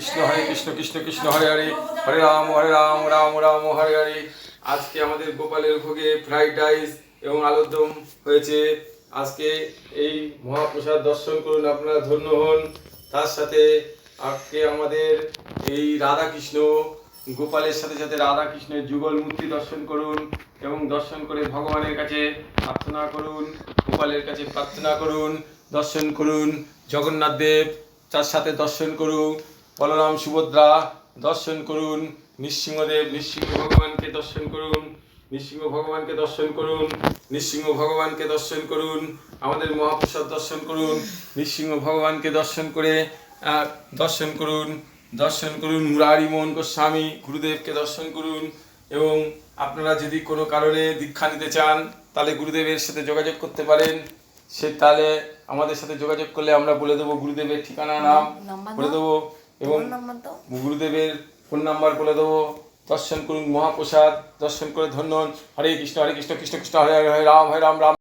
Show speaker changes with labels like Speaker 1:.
Speaker 1: কৃষ্ণ কৃষ্ণ কৃষ্ণ হরে হরে, হরে রাম রাম রাম হরে হরে। আজকে আমাদের গোপালের ভোগে ফ্রাইড রাইস এবং আলুর দম হয়েছে। আজকে এই মহাপ্রসাদ দর্শন করুন, আপনারা ধন্য হন। তার সাথে আজকে আমাদের এই রাধা কৃষ্ণ গোপালের সাথে সাথে রাধা কৃষ্ণের যুগল মূর্তি দর্শন করুন এবং দর্শন করে ভগবানের কাছে প্রার্থনা করুন, গোপালের কাছে প্রার্থনা করুন, দর্শন করুন। জগন্নাথ দেব তার সাথে দর্শন করুন, বলরাম সুভদ্রা দর্শন করুন, নৃসিংহদেব নৃসিংহ ভগবানকে দর্শন করুন, নৃসিংহ ভগবানকে দর্শন করুন, নৃসিংহ ভগবানকে দর্শন করুন। আমাদের মহাপ্রসাদ দর্শন করুন, নৃসিংহ ভগবানকে দর্শন করে দর্শন করুন মুরারি মোহন গোস্বামী গুরুদেবকে দর্শন করুন। এবং আপনারা যদি কোনো কারণে দীক্ষা নিতে চান তাহলে গুরুদেবের সাথে যোগাযোগ করতে পারেন। তাহলে আমাদের সাথে যোগাযোগ করলে আমরা বলে দেবো গুরুদেবের ঠিকানা, নাম বলে দেবো এবং গুরুদেবের ফোন নাম্বার বলে দেবো। দর্শন করুন, মহাপ্রসাদ দর্শন করে ধন্য হন। হরে কৃষ্ণ কৃষ্ণ কৃষ্ণ হরে হরে, হরে রাম রাম।